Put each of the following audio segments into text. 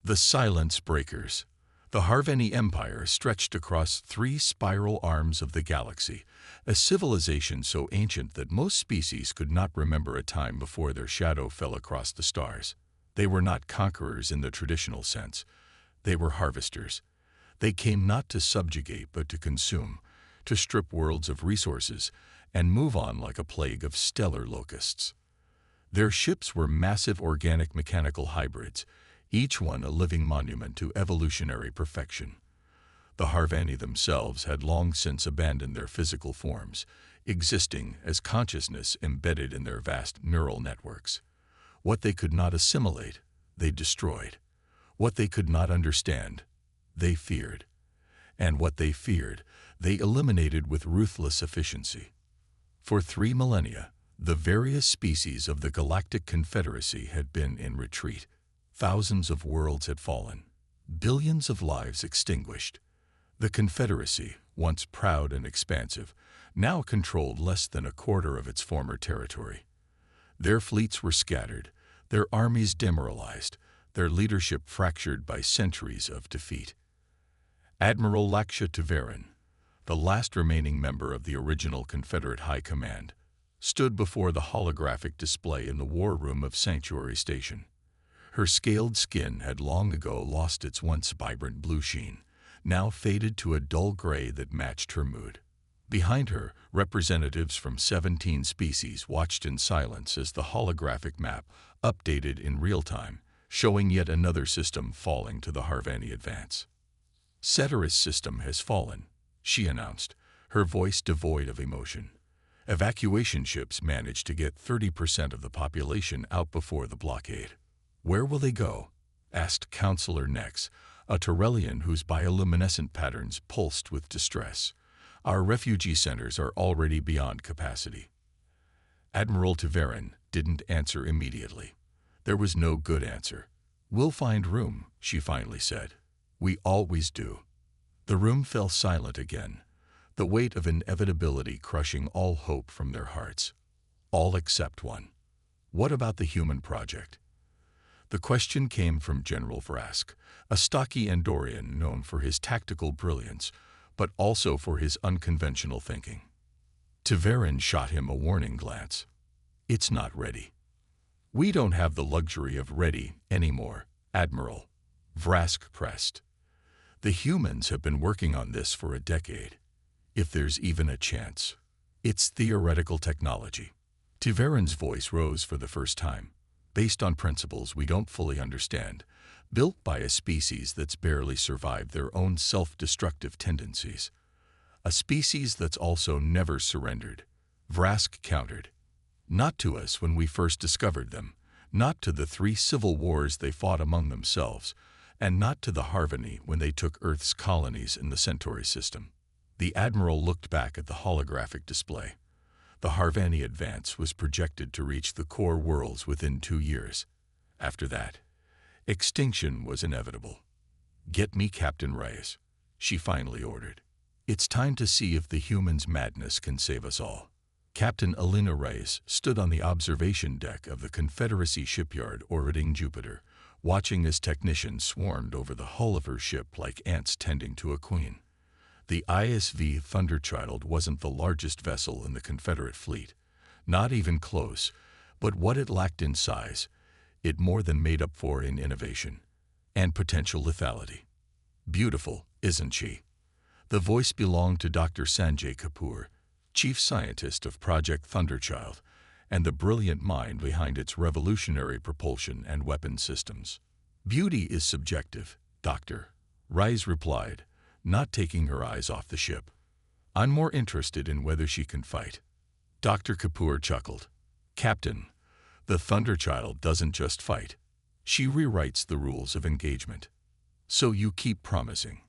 The Silence Breakers. The Harveni Empire stretched across 3 spiral arms of the galaxy, a civilization so ancient that most species could not remember a time before their shadow fell across the stars. They were not conquerors in the traditional sense. They were harvesters. They came not to subjugate but to consume, to strip worlds of resources, and move on like a plague of stellar locusts. Their ships were massive organic mechanical hybrids, each one a living monument to evolutionary perfection. The Harveni themselves had long since abandoned their physical forms, existing as consciousness embedded in their vast neural networks. What they could not assimilate, they destroyed. What they could not understand, they feared. And what they feared, they eliminated with ruthless efficiency. For 3 millennia, the various species of the Galactic Confederacy had been in retreat. Thousands of worlds had fallen, billions of lives extinguished. The Confederacy, once proud and expansive, now controlled less than a quarter of its former territory. Their fleets were scattered, their armies demoralized, their leadership fractured by centuries of defeat. Admiral Laksha Tivaran, the last remaining member of the original Confederate High Command, stood before the holographic display in the war room of Sanctuary Station. Her scaled skin had long ago lost its once vibrant blue sheen, now faded to a dull gray that matched her mood. Behind her, representatives from 17 species watched in silence as the holographic map updated in real time, showing yet another system falling to the Harveni advance. Ceteris system has fallen, she announced, her voice devoid of emotion. Evacuation ships managed to get 30% of the population out before the blockade. Where will they go? Asked Counselor Nex, a Torellian whose bioluminescent patterns pulsed with distress. Our refugee centers are already beyond capacity. Admiral Tivaran didn't answer immediately. There was no good answer. We'll find room, she finally said. We always do. The room fell silent again, the weight of inevitability crushing all hope from their hearts. All except one. What about the human project? The question came from General Vrask, a stocky Andorian known for his tactical brilliance, but also for his unconventional thinking. Tivaran shot him a warning glance. It's not ready. We don't have the luxury of ready anymore, Admiral, Vrask pressed. The humans have been working on this for a decade. If there's even a chance, it's theoretical technology. Tivaran's voice rose for the first time. Based on principles we don't fully understand, built by a species that's barely survived their own self-destructive tendencies. A species that's also never surrendered, Vrask countered. Not to us when we first discovered them, not to the 3 civil wars they fought among themselves, and not to the Harveni when they took Earth's colonies in the Centauri system. The Admiral looked back at the holographic display. The Harveni advance was projected to reach the core worlds within 2 years. After that, extinction was inevitable. Get me Captain Reyes, she finally ordered. It's time to see if the human's madness can save us all. Captain Alina Reyes stood on the observation deck of the Confederacy shipyard orbiting Jupiter, watching as technicians swarmed over the hull of her ship like ants tending to a queen. The ISV Thunderchild wasn't the largest vessel in the Confederate fleet, not even close, but what it lacked in size, it more than made up for in innovation and potential lethality. Beautiful, isn't she? The voice belonged to Dr. Sanjay Kapoor, chief scientist of Project Thunderchild, and the brilliant mind behind its revolutionary propulsion and weapon systems. Beauty is subjective, Doctor, Reyes replied, not taking her eyes off the ship. I'm more interested in whether she can fight. Dr. Kapoor chuckled. Captain, the Thunderchild doesn't just fight. She rewrites the rules of engagement. So you keep promising.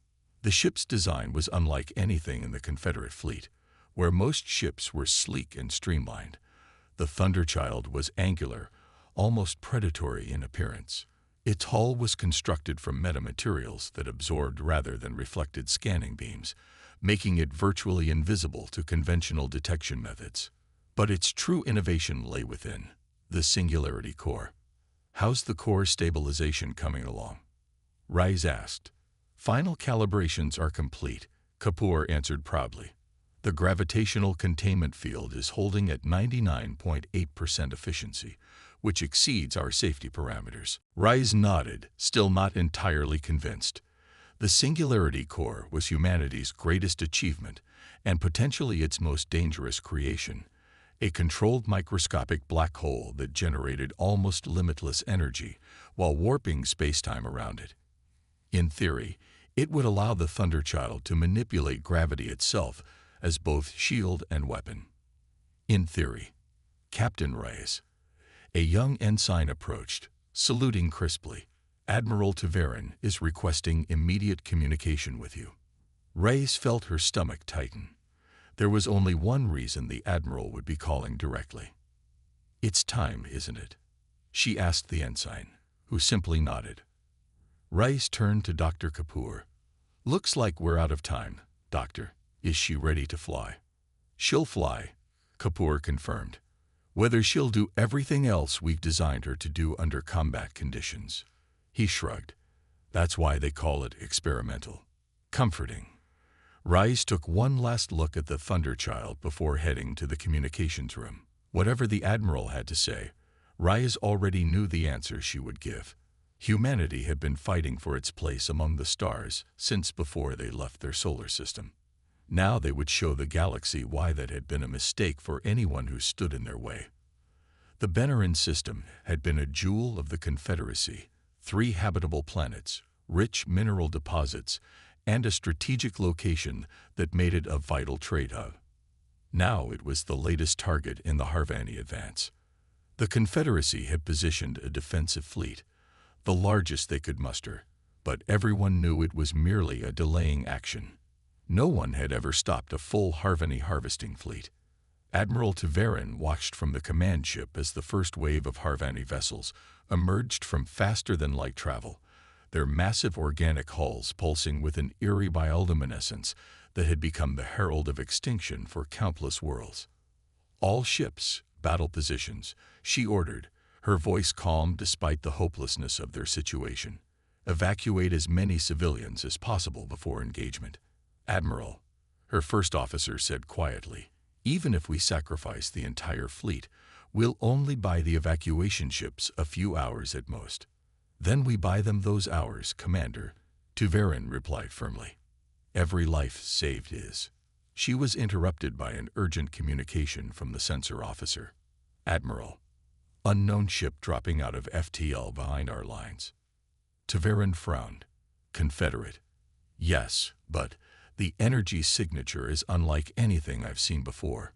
The ship's design was unlike anything in the Confederate fleet, where most ships were sleek and streamlined. The Thunderchild was angular, almost predatory in appearance. Its hull was constructed from metamaterials that absorbed rather than reflected scanning beams, making it virtually invisible to conventional detection methods. But its true innovation lay within the Singularity Core. How's the core stabilization coming along? Rise asked. Final calibrations are complete, Kapoor answered proudly. The gravitational containment field is holding at 99.8% efficiency, which exceeds our safety parameters. Rise nodded, still not entirely convinced. The Singularity Core was humanity's greatest achievement and potentially its most dangerous creation, a controlled microscopic black hole that generated almost limitless energy while warping spacetime around it. In theory, it would allow the Thunderchild to manipulate gravity itself as both shield and weapon. In theory. Captain Reyes. A young ensign approached, saluting crisply. Admiral Taverin is requesting immediate communication with you. Reyes felt her stomach tighten. There was only one reason the Admiral would be calling directly. It's time, isn't it? She asked the ensign, who simply nodded. Reyes turned to Dr. Kapoor. Looks like we're out of time, Doctor. Is she ready to fly? She'll fly, Kapoor confirmed. Whether she'll do everything else we've designed her to do under combat conditions. He shrugged. That's why they call it experimental. Comforting. Reyes took one last look at the Thunderchild before heading to the communications room. Whatever the Admiral had to say, Reyes already knew the answer she would give. Humanity had been fighting for its place among the stars since before they left their solar system. Now they would show the galaxy why that had been a mistake for anyone who stood in their way. The Benarin system had been a jewel of the Confederacy, 3 habitable planets, rich mineral deposits, and a strategic location that made it a vital trade hub. Now it was the latest target in the Harvani advance. The Confederacy had positioned a defensive fleet, the largest they could muster, but everyone knew it was merely a delaying action. No one had ever stopped a full Harvani harvesting fleet. Admiral Taverin watched from the command ship as the first wave of Harvani vessels emerged from faster-than-light travel, their massive organic hulls pulsing with an eerie bioluminescence that had become the herald of extinction for countless worlds. All ships, battle positions, she ordered, her voice calm despite the hopelessness of their situation. Evacuate as many civilians as possible before engagement. Admiral, her first officer said quietly, even if we sacrifice the entire fleet, we'll only buy the evacuation ships a few hours at most. Then we buy them those hours, Commander, Taverin replied firmly. Every life saved is. She was interrupted by an urgent communication from the sensor officer. Admiral, unknown ship dropping out of FTL behind our lines. Taverin frowned. Confederate. Yes, but the energy signature is unlike anything I've seen before.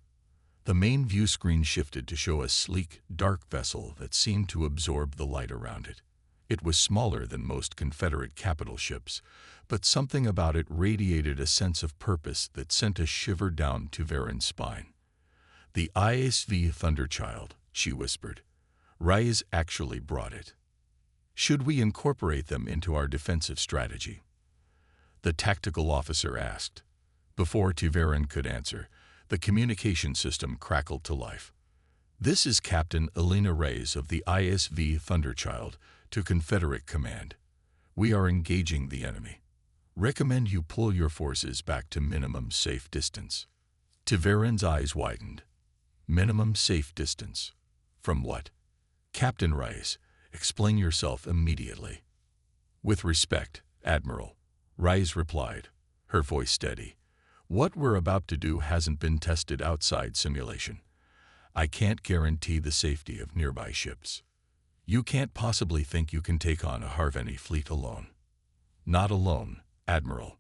The main view screen shifted to show a sleek, dark vessel that seemed to absorb the light around it. It was smaller than most Confederate capital ships, but something about it radiated a sense of purpose that sent a shiver down Taverin's spine. The ISV Thunderchild, she whispered. Reyes actually brought it. Should we incorporate them into our defensive strategy? The tactical officer asked. Before Taverin could answer, the communication system crackled to life. This is Captain Elena Reyes of the ISV Thunderchild to Confederate Command. We are engaging the enemy. Recommend you pull your forces back to minimum safe distance. Taverin's eyes widened. Minimum safe distance. From what? Captain Reyes, explain yourself immediately. With respect, Admiral, Reyes replied, her voice steady. What we're about to do hasn't been tested outside simulation. I can't guarantee the safety of nearby ships. You can't possibly think you can take on a Harvani fleet alone. Not alone, Admiral.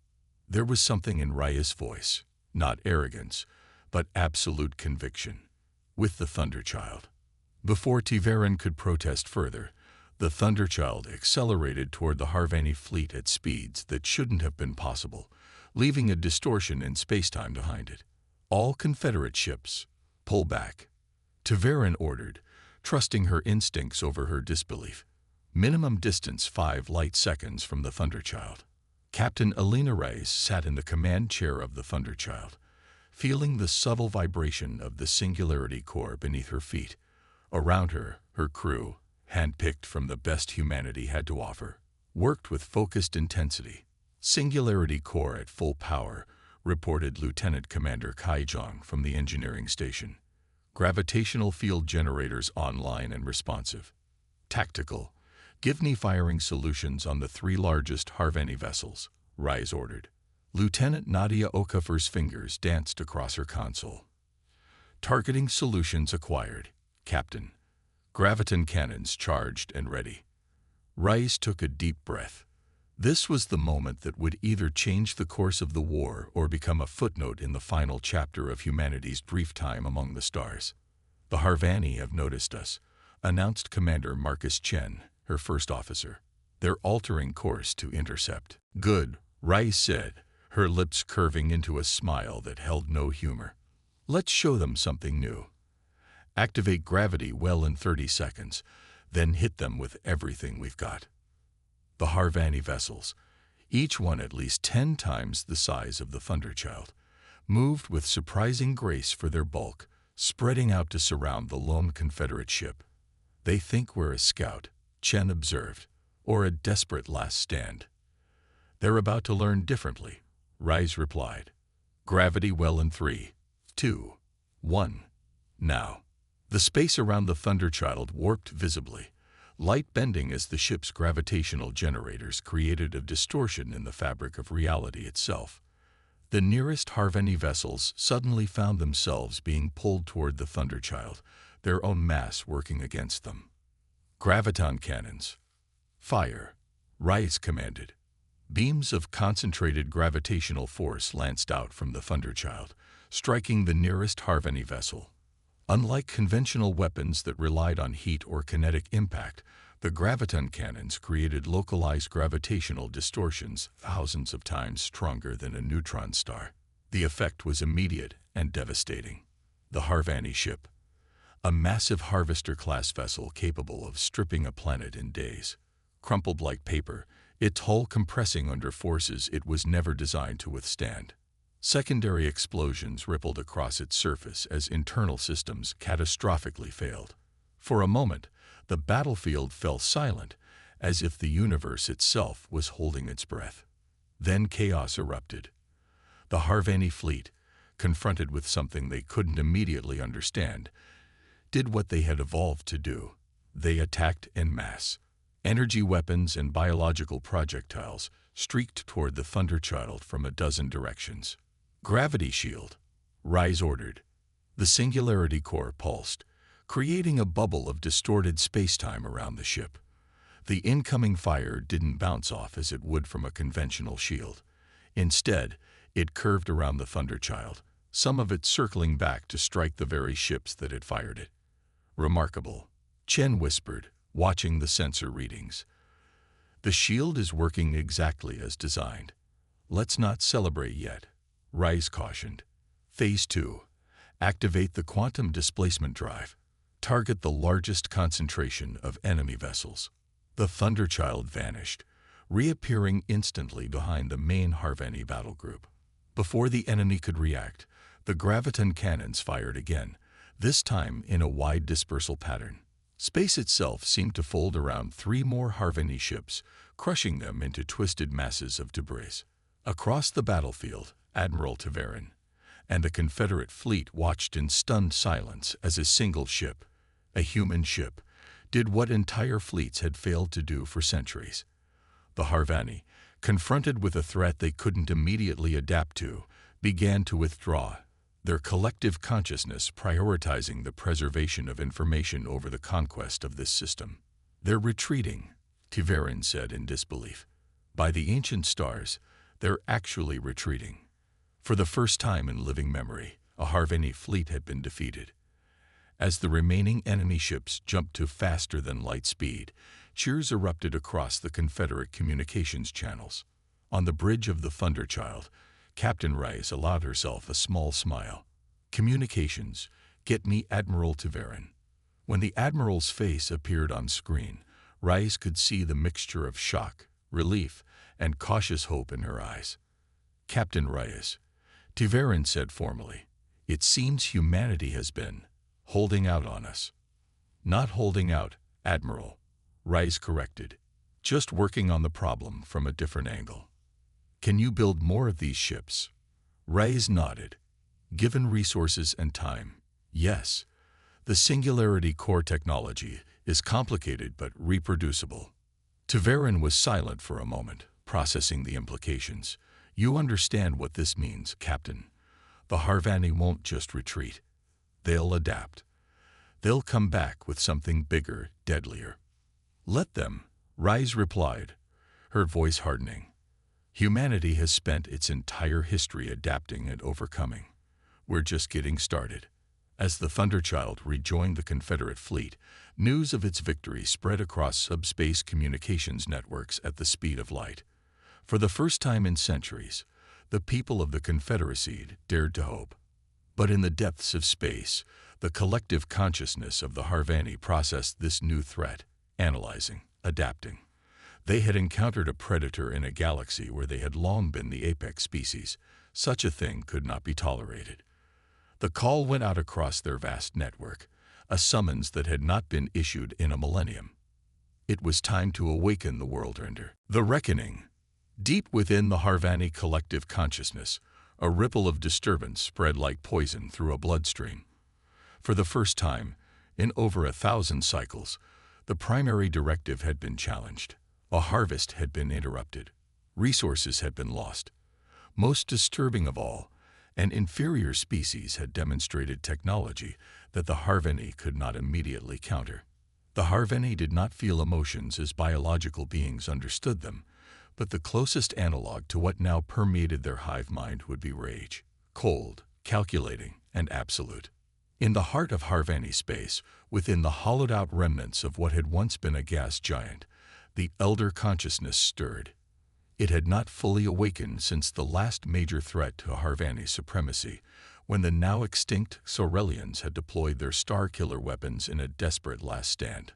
There was something in Reyes' voice, not arrogance, but absolute conviction. With the Thunderchild. Before Taverin could protest further, the Thunderchild accelerated toward the Harvani fleet at speeds that shouldn't have been possible, leaving a distortion in spacetime behind it. All Confederate ships, pull back. Taverin ordered, trusting her instincts over her disbelief. Minimum distance 5 light seconds from the Thunderchild. Captain Elena Reyes sat in the command chair of the Thunderchild, feeling the subtle vibration of the Singularity Core beneath her feet. Around her, her crew, handpicked from the best humanity had to offer, Worked with focused intensity. Singularity core at full power, reported Lieutenant Commander Kaijong from the engineering station. Gravitational field generators online and responsive. Tactical. Give me firing solutions on the 3 largest Harveni vessels, Rise ordered. Lieutenant Nadia Okafor's fingers danced across her console. Targeting solutions acquired, Captain. Graviton cannons charged and ready. Rise took a deep breath. This was the moment that would either change the course of the war or become a footnote in the final chapter of humanity's brief time among the stars. The Harvani have noticed us, announced Commander Marcus Chen, her first officer. They're altering course to intercept. Good, Rise said, her lips curving into a smile that held no humor. Let's show them something new. Activate gravity well in 30 seconds, then hit them with everything we've got. The Harvani vessels, each one at least 10 times the size of the Thunderchild, moved with surprising grace for their bulk, spreading out to surround the lone Confederate ship. They think we're a scout, Chen observed, or a desperate last stand. They're about to learn differently, Rise replied. Gravity well in 3, 2, 1. Now. The space around the Thunderchild warped visibly, light bending as the ship's gravitational generators created a distortion in the fabric of reality itself. The nearest Harveni vessels suddenly found themselves being pulled toward the Thunderchild, their own mass working against them. Graviton cannons. Fire, Rise commanded. Beams of concentrated gravitational force lanced out from the Thunderchild, striking the nearest Harveni vessel. Unlike conventional weapons that relied on heat or kinetic impact, the graviton cannons created localized gravitational distortions thousands of times stronger than a neutron star. The effect was immediate and devastating. The Harvani ship, a massive Harvester-class vessel capable of stripping a planet in days. Crumpled like paper, its hull compressing under forces it was never designed to withstand. Secondary explosions rippled across its surface as internal systems catastrophically failed. For a moment, the battlefield fell silent, as if the universe itself was holding its breath. Then chaos erupted. The Harvani fleet, confronted with something they couldn't immediately understand, did what they had evolved to do. They attacked en masse. Energy weapons and biological projectiles streaked toward the Thunderchild from a dozen directions. Gravity shield, Rise ordered. The singularity core pulsed, creating a bubble of distorted spacetime around the ship. The incoming fire didn't bounce off as it would from a conventional shield. Instead, it curved around the Thunderchild, some of it circling back to strike the very ships that had fired it. Remarkable, Chen whispered, watching the sensor readings. The shield is working exactly as designed. Let's not celebrate yet, Rise cautioned. Phase 2. Activate the quantum displacement drive. Target the largest concentration of enemy vessels. The Thunderchild vanished, reappearing instantly behind the main Harvani battle group. Before the enemy could react, the graviton cannons fired again, this time in a wide dispersal pattern. Space itself seemed to fold around 3 more Harvani ships, crushing them into twisted masses of debris. Across the battlefield, Admiral Taverin and the Confederate fleet watched in stunned silence as a single ship, a human ship, did what entire fleets had failed to do for centuries. The Harvani, confronted with a threat they couldn't immediately adapt to, began to withdraw, their collective consciousness prioritizing the preservation of information over the conquest of this system. They're retreating, Taverin said in disbelief. By the ancient stars, they're actually retreating. For the first time in living memory, a Harvani fleet had been defeated. As the remaining enemy ships jumped to faster-than-light speed, cheers erupted across the Confederate communications channels. On the bridge of the Thunderchild, Captain Rise allowed herself a small smile. Communications, get me Admiral Taverin. When the Admiral's face appeared on screen, Rise could see the mixture of shock, relief, and cautious hope in her eyes. Captain Rise, Taverin said formally, it seems humanity has been holding out on us. Not holding out, Admiral, Rise corrected. just working on the problem from a different angle. Can you build more of these ships? Reyes nodded. Given resources and time, yes. The Singularity core technology is complicated but reproducible. Taverin was silent for a moment, processing the implications. You understand what this means, Captain. The Harvanni won't just retreat. They'll adapt. They'll come back with something bigger, deadlier. Let them, Reyes replied, her voice hardening. Humanity has spent its entire history adapting and overcoming. We're just getting started. As the Thunderchild rejoined the Confederate fleet, news of its victory spread across subspace communications networks at the speed of light. For the first time in centuries, the people of the Confederacy dared to hope. But in the depths of space, the collective consciousness of the Harvanni processed this new threat, analyzing, adapting. They had encountered a predator in a galaxy where they had long been the apex species. Such a thing could not be tolerated. The call went out across their vast network, a summons that had not been issued in a millennium. It was time to awaken the Worldrender. The reckoning. Deep within the Harvanni collective consciousness, a ripple of disturbance spread like poison through a bloodstream. For the first time, in over 1,000 cycles, the primary directive had been challenged. A harvest had been interrupted. Resources had been lost. Most disturbing of all, an inferior species had demonstrated technology that the Harvanni could not immediately counter. The Harvanni did not feel emotions as biological beings understood them, but the closest analog to what now permeated their hive mind would be rage, cold, calculating, and absolute. In the heart of Harvanni space, within the hollowed-out remnants of what had once been a gas giant, the elder consciousness stirred. It had not fully awakened since the last major threat to Harvanni supremacy, when the now extinct Sorelians had deployed their star-killer weapons in a desperate last stand.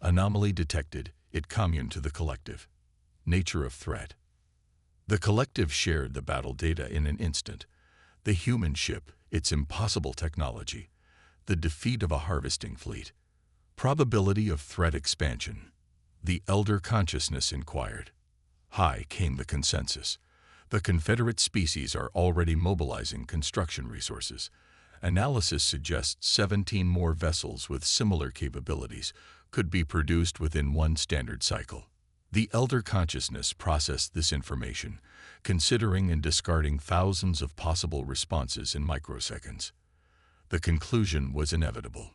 Anomaly detected, it communed to the collective. Nature of threat. The collective shared the battle data in an instant. The human ship, its impossible technology, the defeat of a harvesting fleet. Probability of threat expansion. The elder consciousness inquired. High came the consensus. The Confederate species are already mobilizing construction resources. Analysis suggests 17 more vessels with similar capabilities could be produced within one standard cycle. The elder consciousness processed this information, considering and discarding thousands of possible responses in microseconds. The conclusion was inevitable.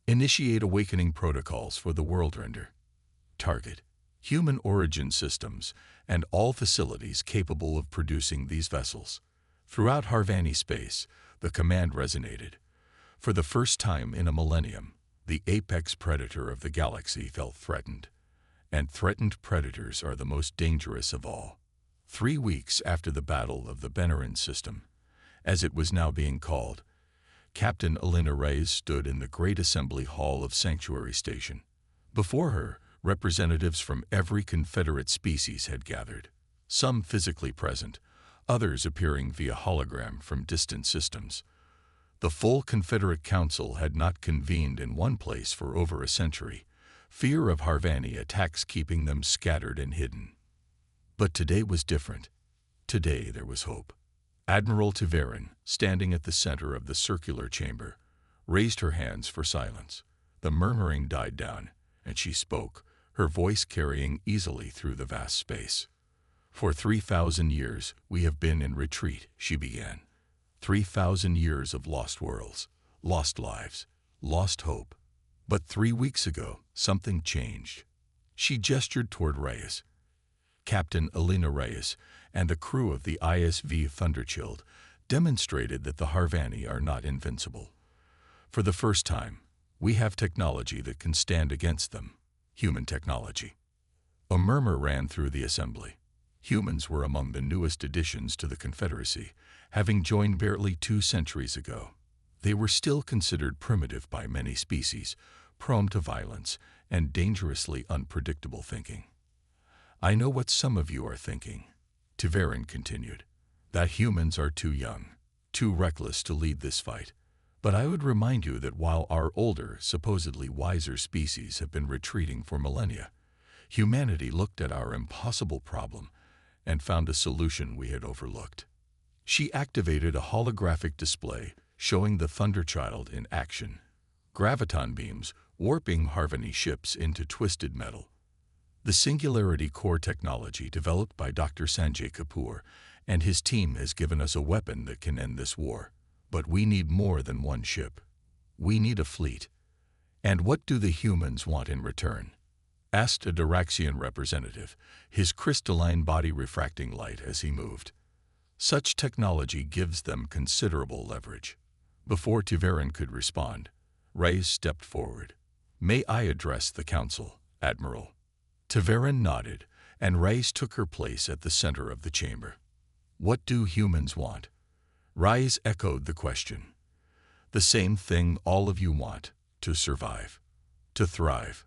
Initiate awakening protocols for the Worldrender. Target: human origin systems and all facilities capable of producing these vessels. Throughout Harvanni space, the command resonated. For the first time in a millennium, the apex predator of the galaxy felt threatened. And threatened predators are the most dangerous of all. 3 weeks after the Battle of the Benarin system, as it was now being called, Captain Elena Reyes stood in the great assembly hall of Sanctuary Station. Before her, representatives from every Confederate species had gathered, some physically present, others appearing via hologram from distant systems. The full Confederate Council had not convened in one place for over a century, fear of Harvanni attacks keeping them scattered and hidden. But today was different. Today there was hope. Admiral Taverin, standing at the center of the circular chamber, raised her hands for silence. The murmuring died down, and she spoke, her voice carrying easily through the vast space. For 3,000 years we have been in retreat, she began. 3,000 years of lost worlds, lost lives, lost hope. But 3 weeks ago, something changed. She gestured toward Reyes. Captain Elena Reyes and the crew of the ISV Thunderchild demonstrated that the Harvanni are not invincible. For the first time, we have technology that can stand against them. Human technology. A murmur ran through the assembly. Humans were among the newest additions to the Confederacy, having joined barely 2 centuries ago. They were still considered primitive by many species, prone to violence and dangerously unpredictable thinking. I know what some of you are thinking, Taverin continued, that humans are too young, too reckless to lead this fight. But I would remind you that while our older, supposedly wiser species have been retreating for millennia, humanity looked at our impossible problem and found a solution we had overlooked. She activated a holographic display showing the Thunderchild in action, graviton beams warping Harveni ships into twisted metal. The Singularity Core technology developed by Dr. Sanjay Kapoor and his team has given us a weapon that can end this war. But we need more than one ship. We need a fleet. And what do the humans want in return? Asked a Diraxian representative, his crystalline body refracting light as he moved. Such technology gives them considerable leverage. Before Tiverin could respond, Reyes stepped forward. May I address the council, Admiral? Tiverin nodded, and Reyes took her place at the center of the chamber. What do humans want? Reyes echoed the question. The same thing all of you want, to survive, to thrive,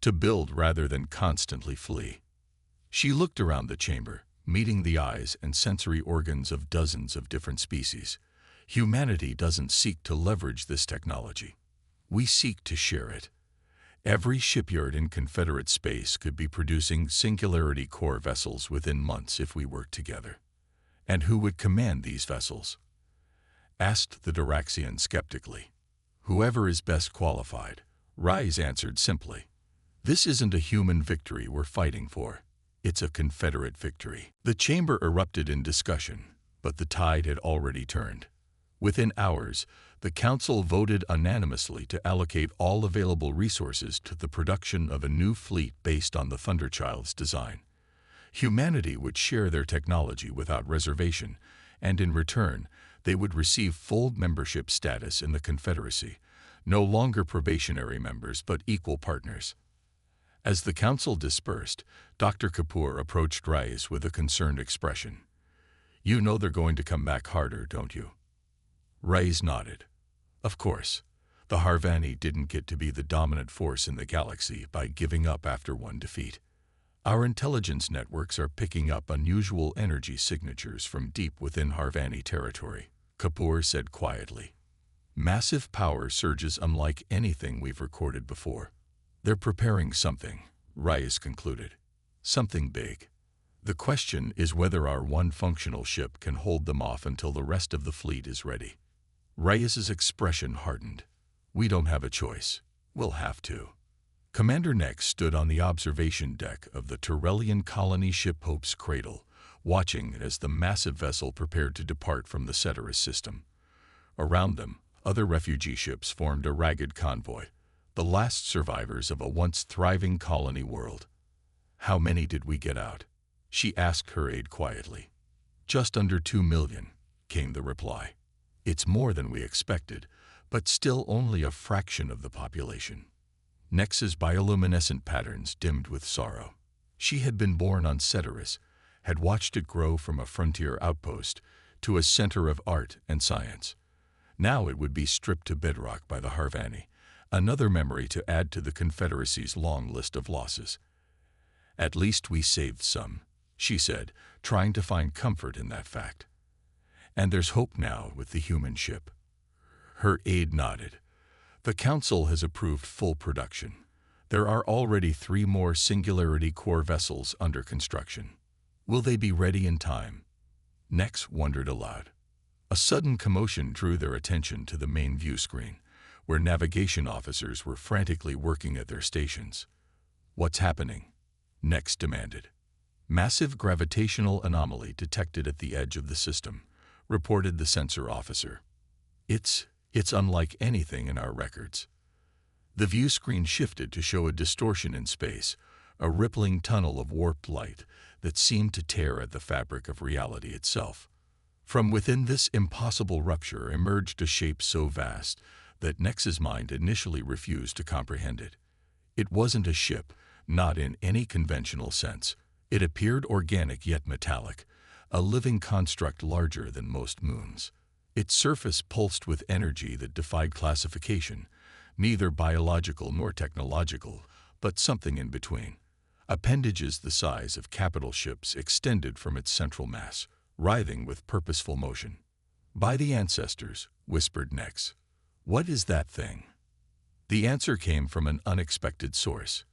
to build rather than constantly flee. She looked around the chamber, meeting the eyes and sensory organs of dozens of different species. Humanity doesn't seek to leverage this technology. We seek to share it. Every shipyard in Confederate space could be producing Singularity Core vessels within months if we worked together. And who would command these vessels? Asked the Diraxian skeptically. Whoever is best qualified, Reyes answered simply. This isn't a human victory we're fighting for. It's a Confederate victory. The chamber erupted in discussion, but the tide had already turned. Within hours, the Council voted unanimously to allocate all available resources to the production of a new fleet based on the Thunderchild's design. Humanity would share their technology without reservation, and in return, they would receive full membership status in the Confederacy, no longer probationary members but equal partners. As the Council dispersed, Dr. Kapoor approached Reyes with a concerned expression. You know they're going to come back harder, don't you? Reyes nodded. Of course. The Harveni didn't get to be the dominant force in the galaxy by giving up after one defeat. Our intelligence networks are picking up unusual energy signatures from deep within Harveni territory, Kapoor said quietly. Massive power surges unlike anything we've recorded before. They're preparing something, Reyes concluded. Something big. The question is whether our one functional ship can hold them off until the rest of the fleet is ready. Reyes's expression hardened. We don't have a choice. We'll have to. Commander Nex stood on the observation deck of the Tyrellian colony ship Hope's Cradle, watching as the massive vessel prepared to depart from the Ceteris system. Around them, other refugee ships formed a ragged convoy, the last survivors of a once thriving colony world. How many did we get out? She asked her aide quietly. Just under 2 million, came the reply. It's more than we expected, but still only a fraction of the population. Nex's bioluminescent patterns dimmed with sorrow. She had been born on Ceteris, had watched it grow from a frontier outpost to a center of art and science. Now it would be stripped to bedrock by the Harveni, another memory to add to the Confederacy's long list of losses. At least we saved some, she said, trying to find comfort in that fact. And there's hope now with the human ship. Her aide nodded. The Council has approved full production. There are already 3 more Singularity Core vessels under construction. Will they be ready in time? Nex wondered aloud. A sudden commotion drew their attention to the main view screen, where navigation officers were frantically working at their stations. What's happening? Nex demanded. Massive gravitational anomaly detected at the edge of the system, reported the sensor officer. It's unlike anything in our records. The view screen shifted to show a distortion in space, a rippling tunnel of warped light that seemed to tear at the fabric of reality itself. From within this impossible rupture emerged a shape so vast that Nex's mind initially refused to comprehend it. It wasn't a ship, not in any conventional sense. It appeared organic yet metallic, a living construct larger than most moons. Its surface pulsed with energy that defied classification, neither biological nor technological, but something in between. Appendages the size of capital ships extended from its central mass, writhing with purposeful motion. By the ancestors, whispered Nex. What is that thing? The answer came from an unexpected source.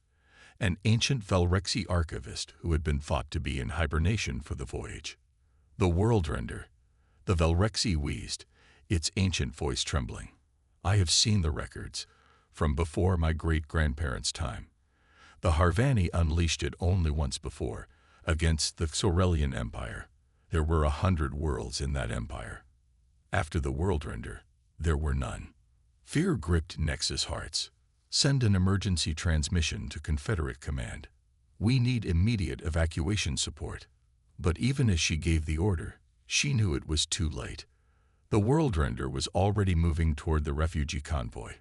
an ancient Velrexi archivist who had been thought to be in hibernation for the voyage. The world render. The Velrexi wheezed, its ancient voice trembling. I have seen the records, from before my great-grandparents' time. The Harvani unleashed it only once before, against the Xorelian Empire. There were 100 worlds in that empire. After the world render, there were none. Fear gripped Nexus hearts. Send an emergency transmission to Confederate Command. We need immediate evacuation support. But even as she gave the order, she knew it was too late. The world render was already moving toward the refugee convoy,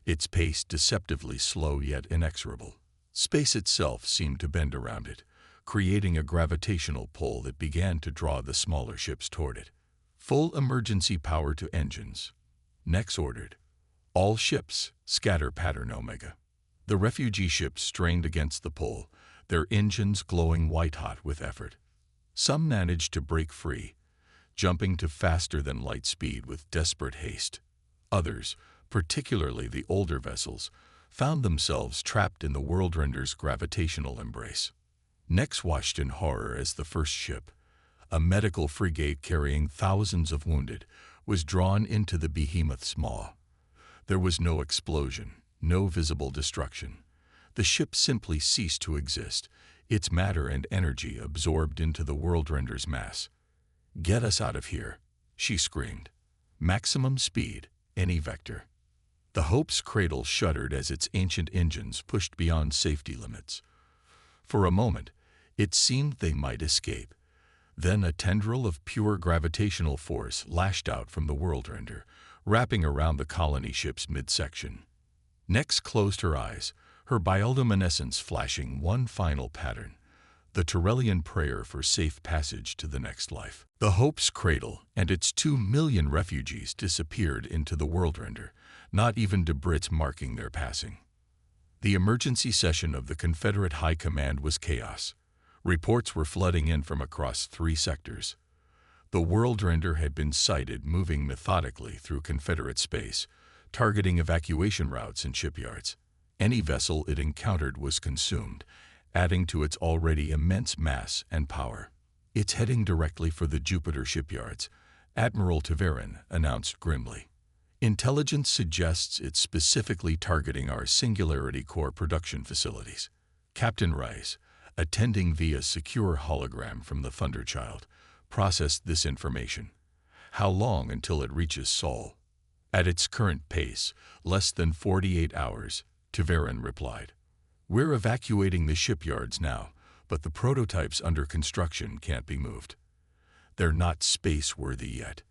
its pace deceptively slow yet inexorable. Space itself seemed to bend around it, creating a gravitational pull that began to draw the smaller ships toward it. Full emergency power to engines. Nex ordered. All ships, scatter pattern Omega. The refugee ships strained against the pull, their engines glowing white-hot with effort. Some managed to break free, jumping to faster-than-light speed with desperate haste. Others, particularly the older vessels, found themselves trapped in the world render's gravitational embrace. Nex watched in horror as the first ship, a medical frigate carrying thousands of wounded, was drawn into the behemoth's maw. There was no explosion, no visible destruction. The ship simply ceased to exist, its matter and energy absorbed into the world render's mass. "Get us out of here," she screamed. "Maximum speed, any vector." The Hope's cradle shuddered as its ancient engines pushed beyond safety limits. For a moment, it seemed they might escape. Then a tendril of pure gravitational force lashed out from the world render, wrapping around the colony ship's midsection. Nex closed her eyes, her bioluminescence flashing one final pattern, the Turellian prayer for safe passage to the next life. The Hope's cradle and its 2 million refugees disappeared into the world render, not even debris marking their passing. The emergency session of the Confederate High Command was chaos. Reports were flooding in from across 3 sectors. The world render had been sighted moving methodically through Confederate space, targeting evacuation routes and shipyards. Any vessel it encountered was consumed, adding to its already immense mass and power. "It's heading directly for the Jupiter shipyards," Admiral Taverin announced grimly. "Intelligence suggests it's specifically targeting our Singularity Core production facilities." Captain Rice, attending via secure hologram from the Thunderchild, processed this information. "How long until it reaches Sol?" "At its current pace, less than 48 hours, Taverin replied. "We're evacuating the shipyards now, but the prototypes under construction can't be moved. They're not space-worthy yet.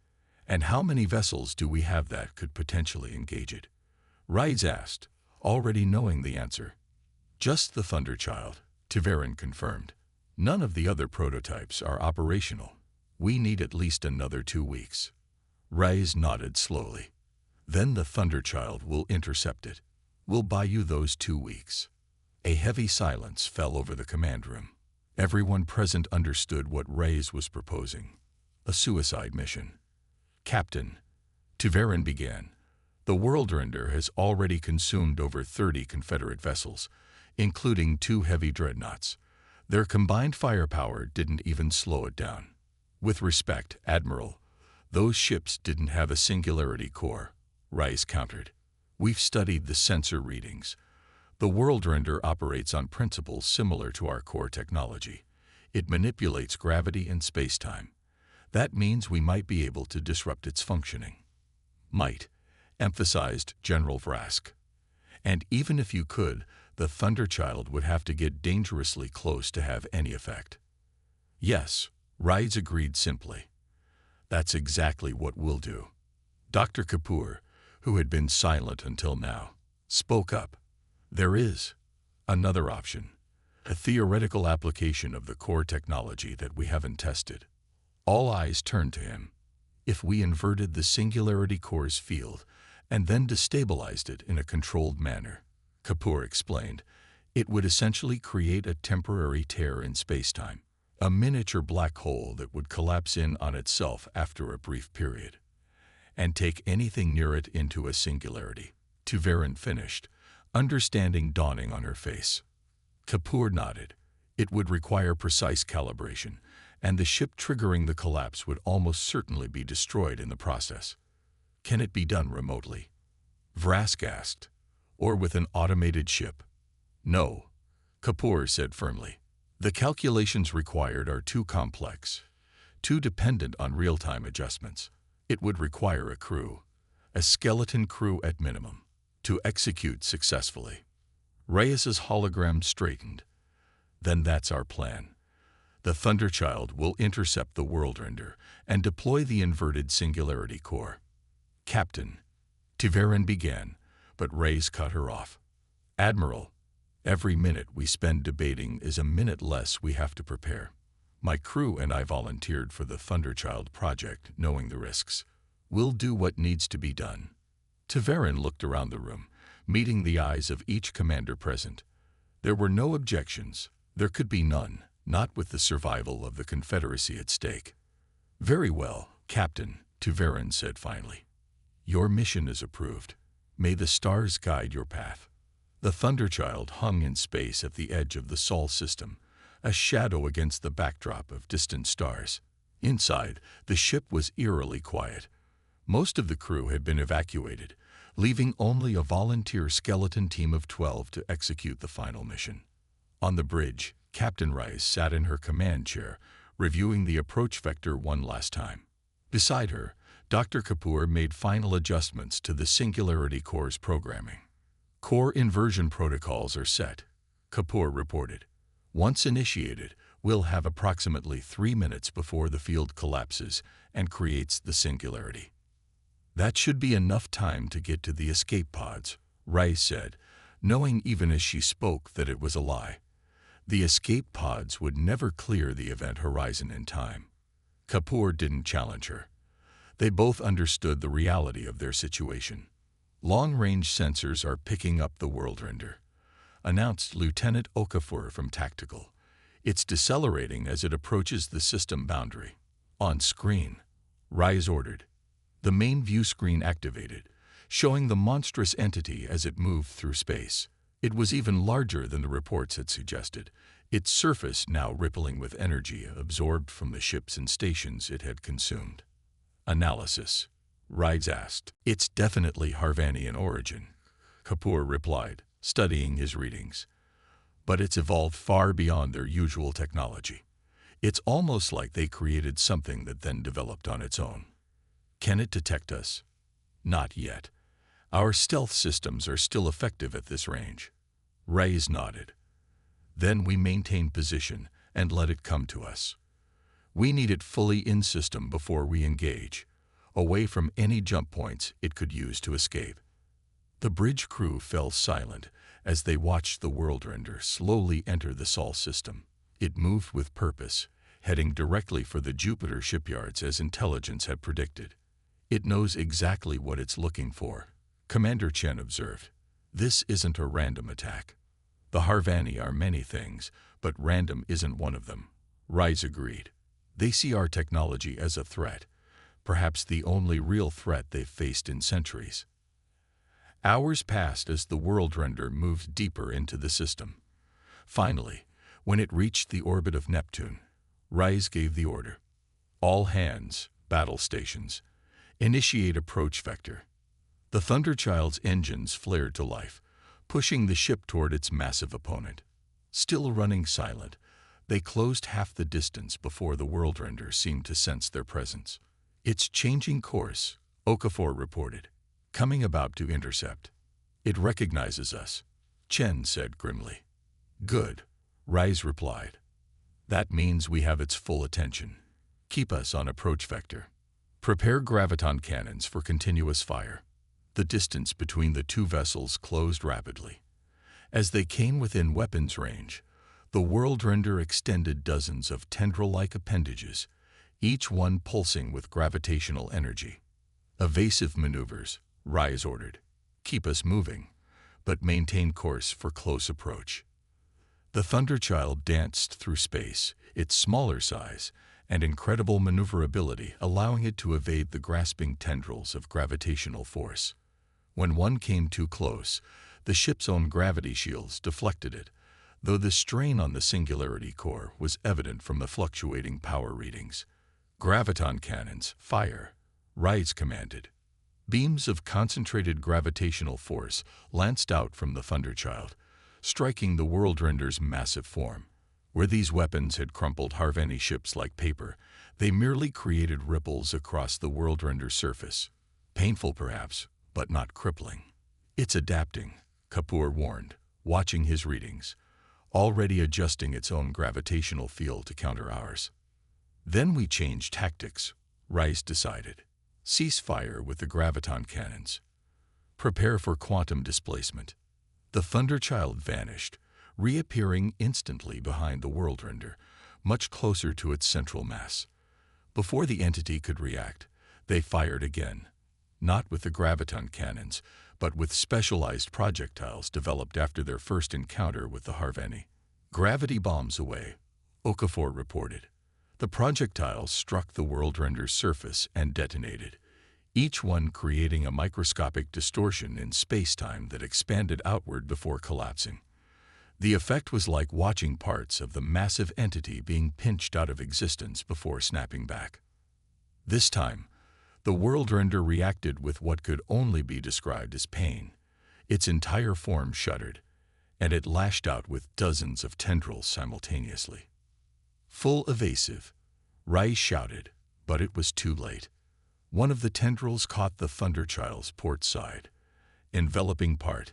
And how many vessels do we have that could potentially engage it?" Rice asked, already knowing the answer. "Just the Thunderchild," Taverin confirmed. "None of the other prototypes are operational. We need at least another 2 weeks." Rice nodded slowly. "Then the Thunderchild will intercept it. We'll buy you those 2 weeks." A heavy silence fell over the command room. Everyone present understood what Rice was proposing. A suicide mission. "Captain," Taverin began, "the world render has already consumed over 30 Confederate vessels, including 2 heavy dreadnoughts. Their combined firepower didn't even slow it down. With respect, Admiral, those ships didn't have a singularity core," Rice countered. "We've studied the sensor readings. The world render operates on principles similar to our core technology. It manipulates gravity and space-time. That means we might be able to disrupt its functioning." "Might," emphasized General Vrask. "And even if you could, the Thunderchild would have to get dangerously close to have any effect." "Yes," Rice agreed simply. "That's exactly what we'll do." Dr. Kapoor, who had been silent until now, spoke up. "There is another option, a theoretical application of the core technology that we haven't tested." All eyes turned to him. "If we inverted the Singularity Core's field and then destabilized it in a controlled manner," Kapoor explained, "it would essentially create a temporary tear in space-time, a miniature black hole that would collapse in on itself after a brief period, and take anything near it into a singularity." Taverin finished, understanding dawning on her face. Kapoor nodded. It would require precise calibration, and the ship triggering the collapse would almost certainly be destroyed in the process. Can it be done remotely? Vrask asked. Or with an automated ship? No, Kapoor said firmly. The calculations required are too complex, too dependent on real-time adjustments. It would require a crew, a skeleton crew at minimum, to execute successfully. Reyes's hologram straightened. Then that's our plan. The Thunderchild will intercept the Worldrender and deploy the inverted singularity core. Captain, Tiverin began, but Reyes cut her off. Admiral, every minute we spend debating is a minute less we have to prepare. My crew and I volunteered for the Thunderchild project, knowing the risks. We'll do what needs to be done. Tiverin looked around the room, meeting the eyes of each commander present. There were no objections. There could be none, not with the survival of the Confederacy at stake. Very well, Captain, Tiverin said finally. Your mission is approved. May the stars guide your path. The Thunderchild hung in space at the edge of the Sol system, a shadow against the backdrop of distant stars. Inside, the ship was eerily quiet. Most of the crew had been evacuated, leaving only a volunteer skeleton team of 12 to execute the final mission. On the bridge, Captain Rice sat in her command chair, reviewing the approach vector one last time. Beside her, Dr. Kapoor made final adjustments to the Singularity Core's programming. Core inversion protocols are set, Kapoor reported. Once initiated, we'll have approximately 3 minutes before the field collapses and creates the singularity. That should be enough time to get to the escape pods, Rice said, knowing even as she spoke that it was a lie. The escape pods would never clear the event horizon in time. Kapoor didn't challenge her. They both understood the reality of their situation. Long-range sensors are picking up the Worldrender, announced Lieutenant Okafor from Tactical. It's decelerating as it approaches the system boundary. On screen, Rise ordered. The main view screen activated, showing the monstrous entity as it moved through space. It was even larger than the reports had suggested, its surface now rippling with energy absorbed from the ships and stations it had consumed. Analysis, Rise asked. It's definitely Harvani in origin, Kapoor replied, studying his readings. But it's evolved far beyond their usual technology. It's almost like they created something that then developed on its own. Can it detect us? Not yet. Our stealth systems are still effective at this range. Rise nodded. Then we maintain position and let it come to us. We need it fully in system before we engage, away from any jump points it could use to escape. The bridge crew fell silent as they watched the Worldrender slowly enter the Sol system. It moved with purpose, heading directly for the Jupiter shipyards as intelligence had predicted. It knows exactly what it's looking for, Commander Chen observed. This isn't a random attack. The Harvani are many things, but random isn't one of them, Rise agreed. They see our technology as a threat, perhaps the only real threat they've faced in centuries. Hours passed as the Worldrender moved deeper into the system. Finally, when it reached the orbit of Neptune, Rise gave the order. All hands, battle stations, initiate approach vector. The Thunderchild's engines flared to life, pushing the ship toward its massive opponent. Still running silent, they closed half the distance before the Worldrender seemed to sense their presence. It's changing course, Okafor reported, coming about to intercept. It recognizes us, Chen said grimly. Good, Rise replied. That means we have its full attention. Keep us on approach vector. Prepare graviton cannons for continuous fire. The distance between the two vessels closed rapidly. As they came within weapons range, the Worldrender extended dozens of tendril-like appendages, each one pulsing with gravitational energy. Evasive maneuvers, Rise ordered. Keep us moving, but maintain course for close approach. The Thunderchild danced through space, its smaller size and incredible maneuverability allowing it to evade the grasping tendrils of gravitational force. When one came too close, the ship's own gravity shields deflected it, though the strain on the Singularity core was evident from the fluctuating power readings. Graviton cannons, fire, Rise commanded. Beams of concentrated gravitational force lanced out from the Thunderchild, striking the Worldrender's massive form. Where these weapons had crumpled Harveni ships like paper, they merely created ripples across the Worldrender's surface. Painful perhaps, but not crippling. It's adapting, Kapoor warned, watching his readings, already adjusting its own gravitational field to counter ours. Then we change tactics, Rise decided. Cease fire with the graviton cannons. Prepare for quantum displacement. The Thunderchild vanished, reappearing instantly behind the Worldrender, much closer to its central mass. Before the entity could react, they fired again, not with the graviton cannons, but with specialized projectiles developed after their first encounter with the Harveni. Gravity bombs away, Okafor reported. The projectiles struck the Worldrender's surface and detonated, each one creating a microscopic distortion in space-time that expanded outward before collapsing. The effect was like watching parts of the massive entity being pinched out of existence before snapping back. This time, the Worldrender reacted with what could only be described as pain. Its entire form shuddered, and it lashed out with dozens of tendrils simultaneously. Full evasive, Rise shouted, but it was too late. One of the tendrils caught the Thunderchild's port side, enveloping part,